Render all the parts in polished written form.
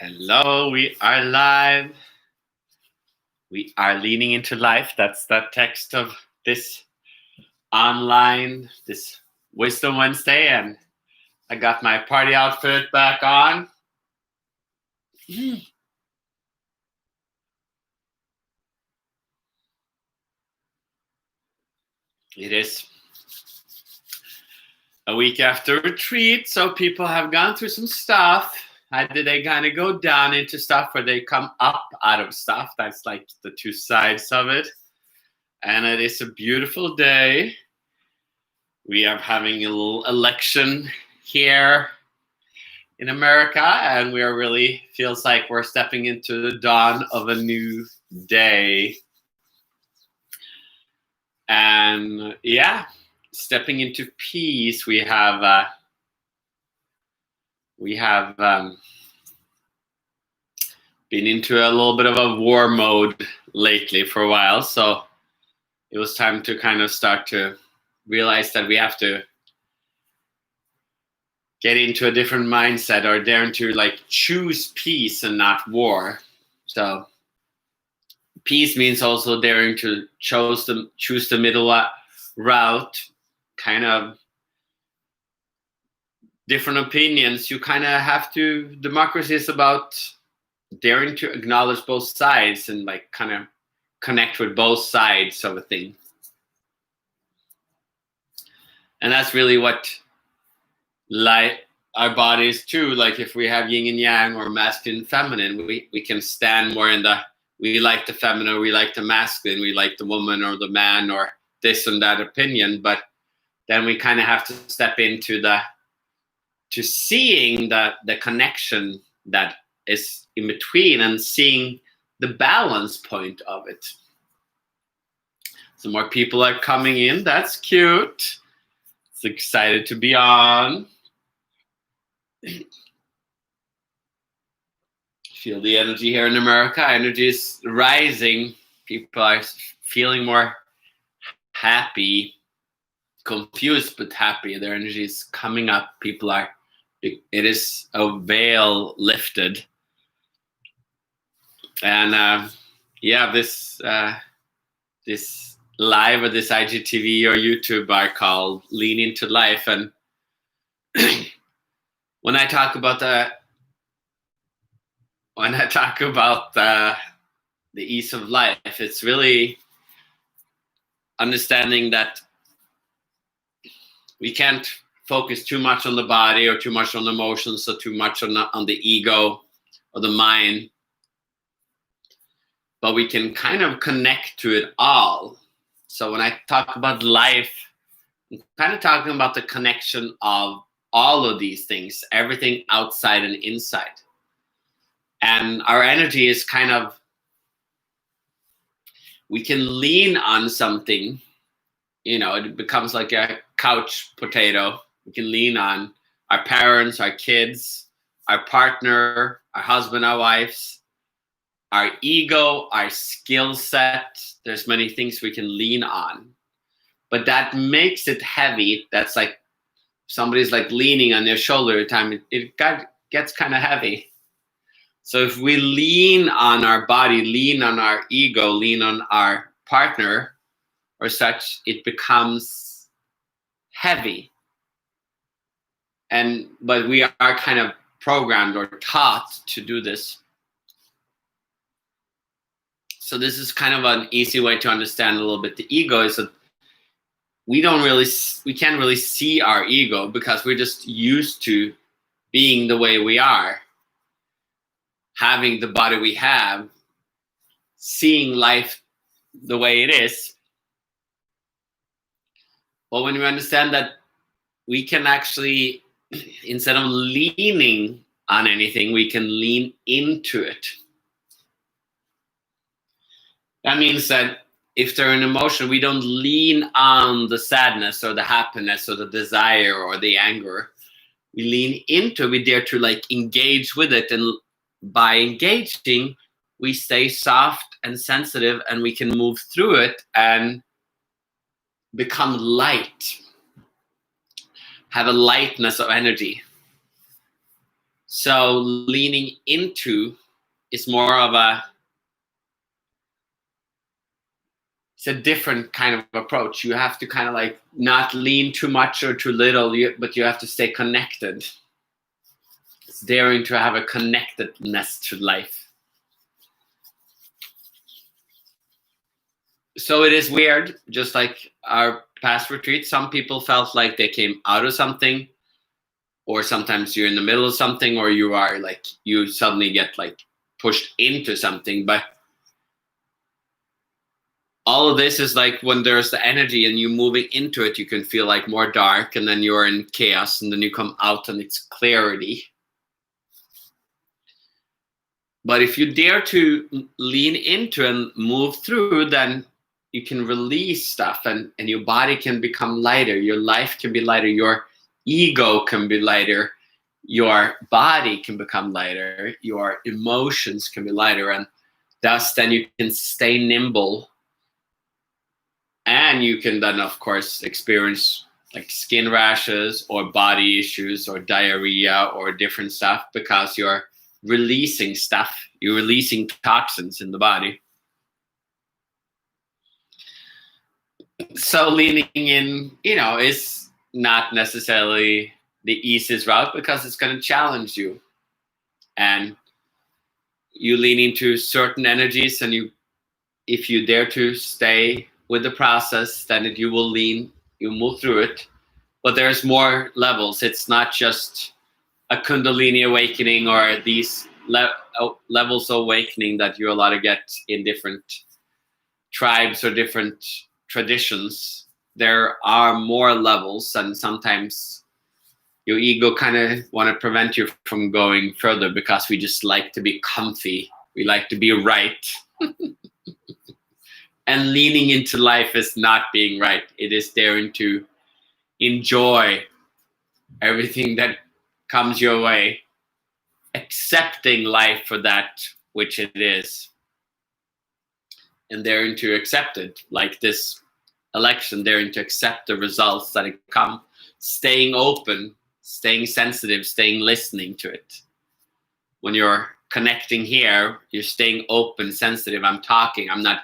Hello, we are live. We are leaning into life. That's the text of this this Wisdom Wednesday, and I got my party outfit back on. It is a week after retreat, so people have gone through some stuff. They kind of go down into stuff where they come up out of stuff. That's like the two sides of it. And it is a beautiful day. We are having a little election here in America, and we are really feels like we're stepping into the dawn of a new day. And stepping into peace. We have been into a little bit of a war mode lately for a while, so it was time to kind of start to realize that we have to get into a different mindset, or dare to like choose peace and not war. So peace means also daring to choose the middle route. Kind of different opinions. You kind of have to. Democracy is about daring to acknowledge both sides and like kind of connect with both sides of a thing. And that's really what our bodies too. Like if we have yin and yang or masculine and feminine, we can stand more in we like the feminine, we like the masculine, we like the woman or the man or this and that opinion. But then we kind of have to step into to seeing the connection that is in between and seeing the balance point of it. So more people are coming in. That's cute. It's excited to be on. Feel the energy here in America. Energy is rising. People are feeling more happy, confused but happy. Their energy is coming up. It is a veil lifted. And this live or this IGTV or YouTube are called Lean Into Life. And when I talk about the ease of life, it's really understanding that we can't focus too much on the body or too much on emotions or too much on the ego or the mind, but we can kind of connect to it all. So when I talk about life, I'm kind of talking about the connection of all of these things, everything outside and inside. And our energy is kind of, we can lean on something, it becomes like a couch potato. We can lean on our parents, our kids, our partner, our husband, our wives, our ego, our skill set. There's many things we can lean on, but that makes it heavy. That's like somebody's like leaning on their shoulder at a time. It gets kind of heavy. So if we lean on our body, lean on our ego, lean on our partner or such, it becomes heavy. But we are kind of programmed or taught to do this. So this is kind of an easy way to understand a little bit the ego, is that we can't really see our ego because we're just used to being the way we are, having the body we have, seeing life the way it is. But when we understand that we can actually, instead of leaning on anything, we can lean into it. That means that if they're an emotion, we don't lean on the sadness or the happiness or the desire or the anger. We lean into it. We dare to like engage with it. And by engaging, we stay soft and sensitive, and we can move through it and become light, have a lightness of energy. So leaning into is more of it's a different kind of approach. You have to kind of like not lean too much or too little, but you have to stay connected. It's daring to have a connectedness to life. So it is weird, just like our past retreat. Some people felt like they came out of something, or sometimes you're in the middle of something, or you are like, you suddenly get like pushed into something. But all of this is like when there's the energy and you moving into it, you can feel like more dark, and then you're in chaos, and then you come out and it's clarity. But if you dare to lean into and move through, then you can release stuff, and your body can become lighter. Your life can be lighter. Your ego can be lighter. Your body can become lighter. Your emotions can be lighter. And thus, then you can stay nimble. And you can then, of course, experience like skin rashes or body issues or diarrhea or different stuff because you're releasing stuff. You're releasing toxins in the body. So leaning in, is not necessarily the easiest route because it's going to challenge you. And you lean into certain energies, and if you dare to stay with the process, then you will you move through it. But there's more levels. It's not just a Kundalini awakening or these levels of awakening that you're allowed to get in different tribes or different traditions. There are more levels, and sometimes your ego kind of want to prevent you from going further because we just like to be comfy. We like to be right. And leaning into life is not being right. It is daring to enjoy everything that comes your way, accepting life for that which it is, and daring to accept it, like this election, daring to accept the results that it come, staying open, staying sensitive, staying listening to it. When you're connecting here, you're staying open, sensitive. I'm talking, I'm not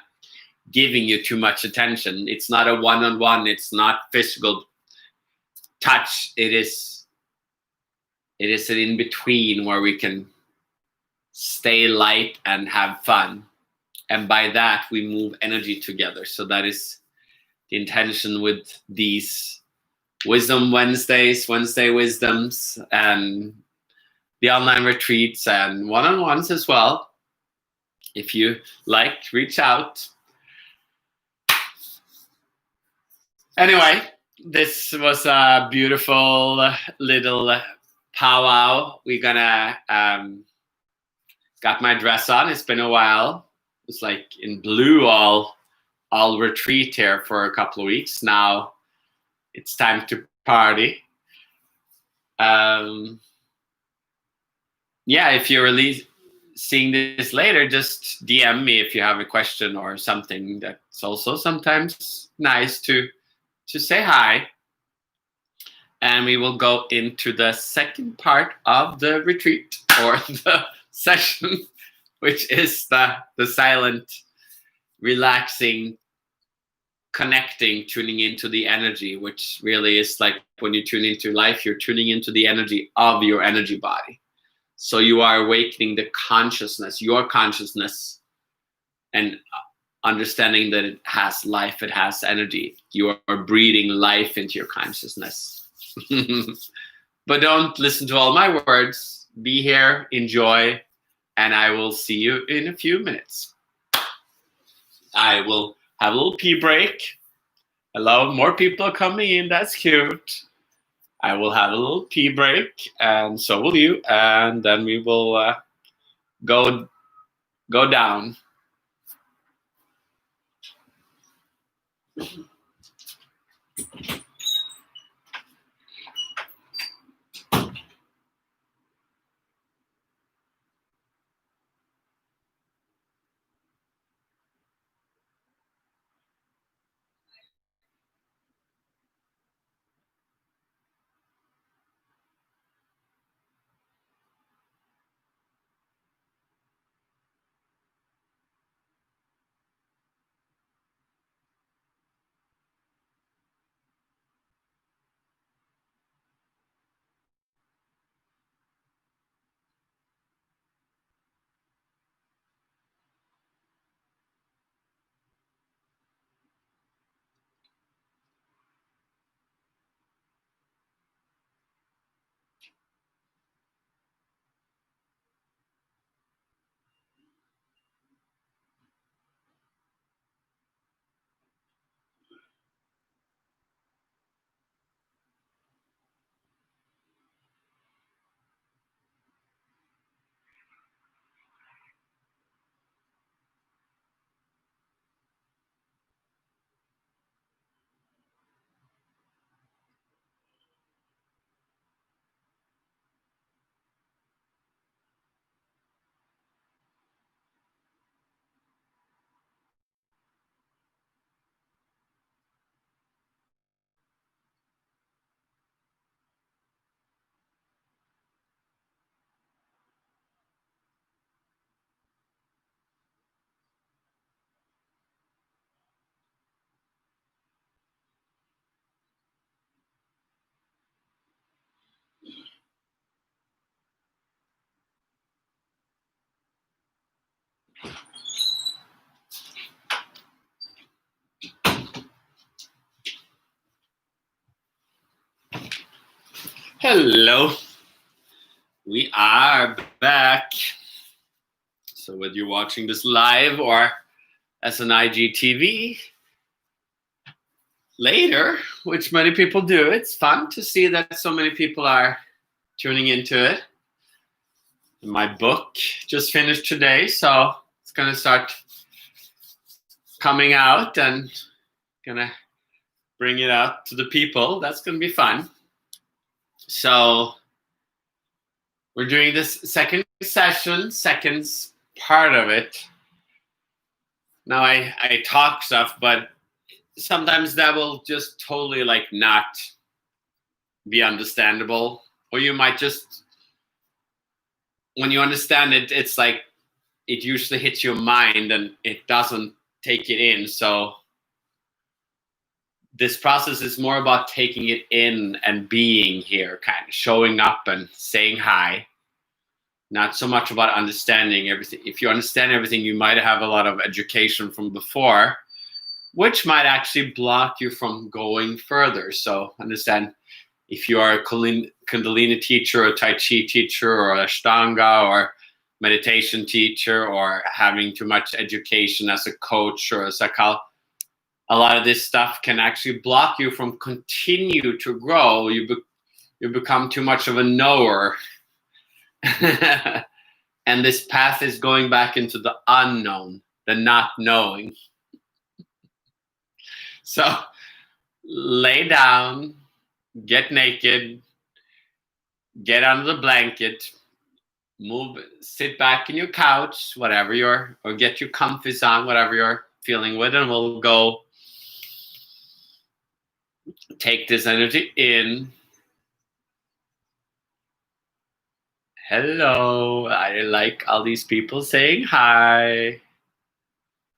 giving you too much attention. It's not a one-on-one, it's not physical touch. It is an in-between where we can stay light and have fun. And by that, we move energy together. So that is the intention with these Wisdom Wednesdays, Wednesday Wisdoms, and the online retreats and one-on-ones as well. If you like, reach out. Anyway, this was a beautiful little powwow. We're gonna got my dress on. It's been a while. It's like in blue all retreat here for a couple of weeks. Now it's time to party. Yeah, if you're seeing this later, just DM me if you have a question or something. That's also sometimes nice to say hi. And we will go into the second part of the retreat or the session, which is the silent, relaxing, connecting, tuning into the energy, which really is like when you tune into life, you're tuning into the energy of your energy body. So you are awakening the consciousness, your consciousness, and understanding that it has life, it has energy. You are breathing life into your consciousness. But don't listen to all my words. Be here, enjoy, and I will see you in a few minutes. I will have a little pee break. Hello, more people are coming in. That's cute. I will have a little pee break, and so will you. And then we will go down. Hello. We are back. So whether you're watching this live or as an IGTV later, which many people do, it's fun to see that so many people are tuning into it. My book just finished today, so it's going to start coming out and going to bring it out to the people. That's going to be fun. So we're doing this second session, seconds part of it. Now I talk stuff, but sometimes that will just totally like not be understandable. Or you might just, when you understand it, it's like it usually hits your mind and it doesn't take it in. So this process is more about taking it in and being here, kind of showing up and saying hi. Not so much about understanding everything. If you understand everything, you might have a lot of education from before, which might actually block you from going further. So understand, if you are a Kundalini teacher, a Tai Chi teacher, or Ashtanga, or meditation teacher, or having too much education as a coach or a psychologist, a lot of this stuff can actually block you from continue to grow. You become too much of a knower. And this path is going back into the unknown, the not knowing. So lay down, get naked, get under the blanket, sit back in your couch, whatever or get your comfies on, whatever you're feeling with, and we'll go take this energy in. Hello, I like all these people saying hi.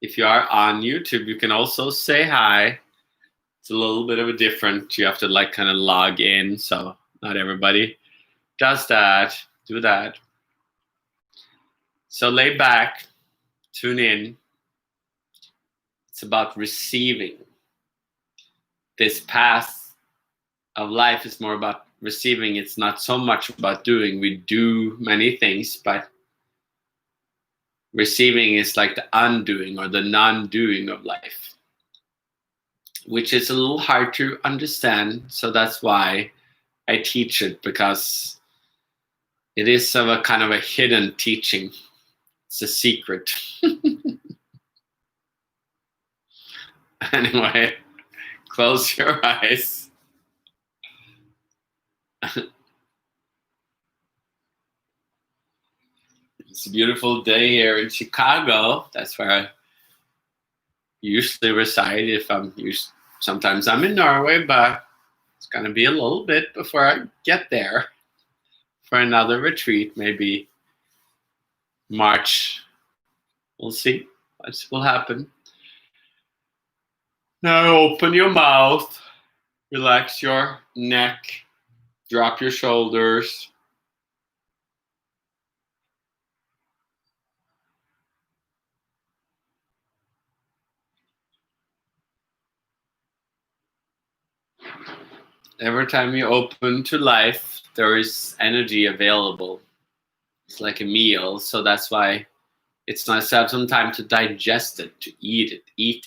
If you are on YouTube, you can also say hi. It's a little bit of a different, you have to like kind of log in, so not everybody does that. Do that. So lay back, tune in. It's about receiving. This path of life is more about receiving. It's not so much about doing. We do many things, but receiving is like the undoing or the non-doing of life, which is a little hard to understand. So that's why I teach it, because it is of a kind of a hidden teaching. It's a secret. Anyway, close your eyes. It's a beautiful day here in Chicago. That's where I usually reside. Sometimes I'm in Norway, but it's gonna be a little bit before I get there for another retreat, maybe March. We'll see what will happen. Now open your mouth, relax your neck, drop your shoulders. Every time you open to life, there is energy available. It's like a meal, so that's why it's nice to have some time to digest it, to eat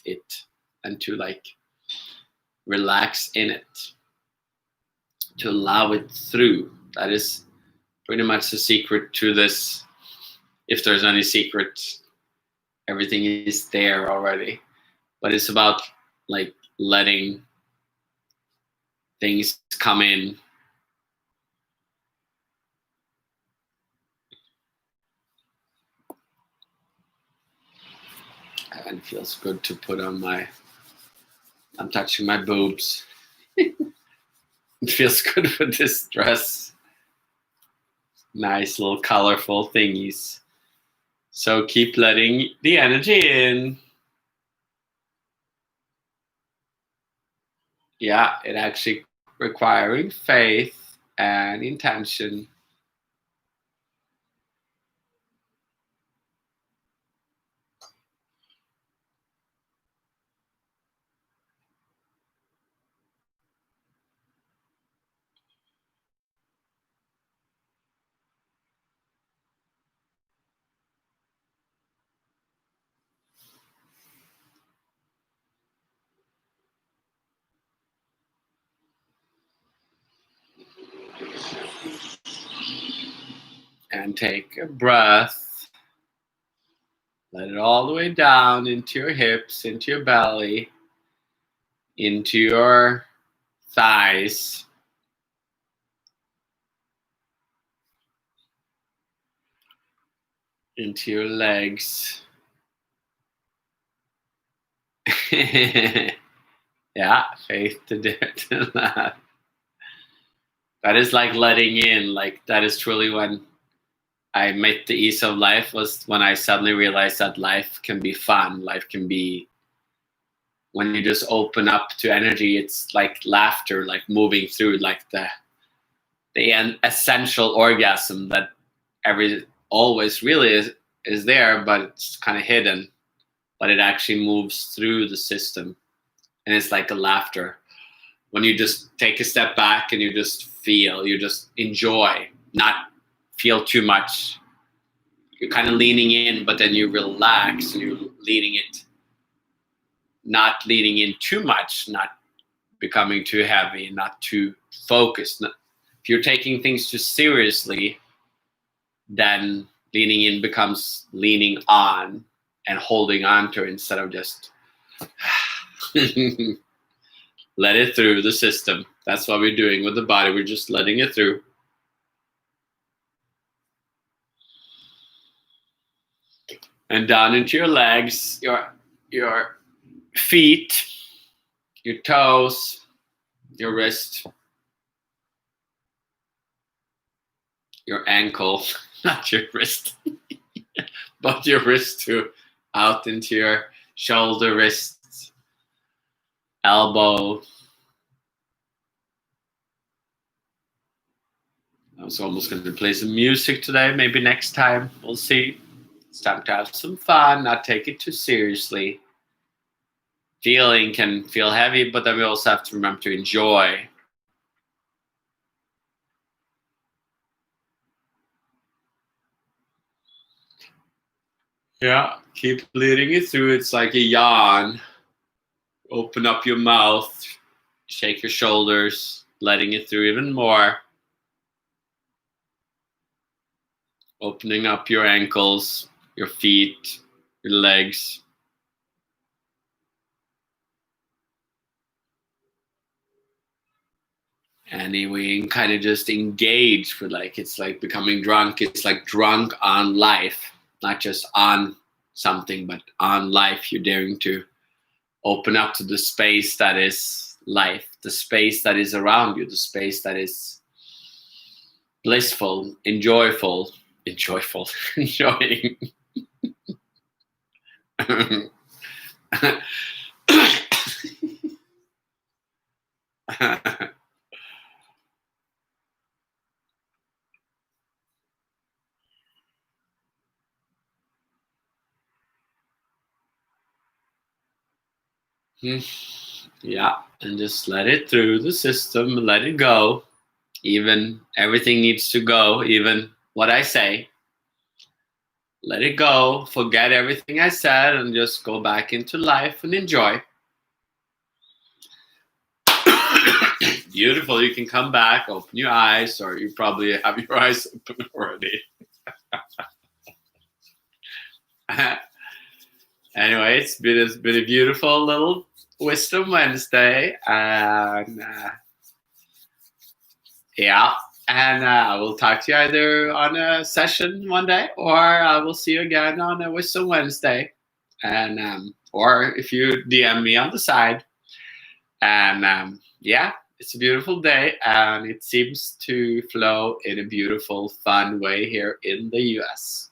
it, and to like relax in it, to allow it through. That is pretty much the secret to this. If there's any secret, everything is there already. But it's about like letting things come in. And it feels good to put on I'm touching my boobs. It feels good with this dress. Nice little colorful thingies. So keep letting the energy in. Yeah, it actually requiring faith and intention. and take a breath. Let it all the way down into your hips, into your belly, into your thighs. Into your legs. Yeah, faith to do it. That is like letting in. Like that is truly when I met the ease of life, was when I suddenly realized that life can be fun. Life can be, when you just open up to energy, it's like laughter, like moving through, like the essential orgasm that always really is there, but it's kind of hidden. But it actually moves through the system, and it's like a laughter. When you just take a step back and you just feel, you just enjoy, not feel too much. You're kind of leaning in, but then you relax and you're leaning it, not leaning in too much, not becoming too heavy, not too focused. If you're taking things too seriously, then leaning in becomes leaning on and holding on to it instead of just let it through the system. That's what we're doing with the body. We're just letting it through. And down into your legs, your feet, your toes, your wrist, your ankle, not your wrist, but your wrist too, out into your shoulder, wrists, elbow. I was almost going to play some music today. Maybe next time. We'll see. It's time to have some fun, not take it too seriously. Feeling can feel heavy, but then we also have to remember to enjoy. Yeah, keep leading it through. It's like a yawn. Open up your mouth, shake your shoulders, letting it through even more. Opening up your ankles, your feet, your legs. Anyway, and kind of just engage for, like, it's like becoming drunk. It's like drunk on life, not just on something, but on life. You're daring to open up to the space that is life, the space that is around you, the space that is blissful, enjoying. Yeah, and just let it through the system, let it go. Even everything needs to go, even what I say. Let it go, forget everything I said, and just go back into life and enjoy. Beautiful. You can come back, open your eyes, or you probably have your eyes open already. Anyway, it's been a beautiful little Wisdom Wednesday, and yeah, and I will talk to you either on a session one day, or I will see you again on a Wisdom Wednesday, and or if you DM me on the side, and yeah, it's a beautiful day, and it seems to flow in a beautiful, fun way here in the US.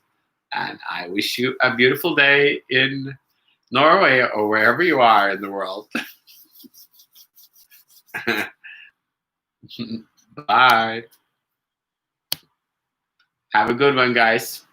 And I wish you a beautiful day in Norway or wherever you are in the world. Bye. Have a good one, guys.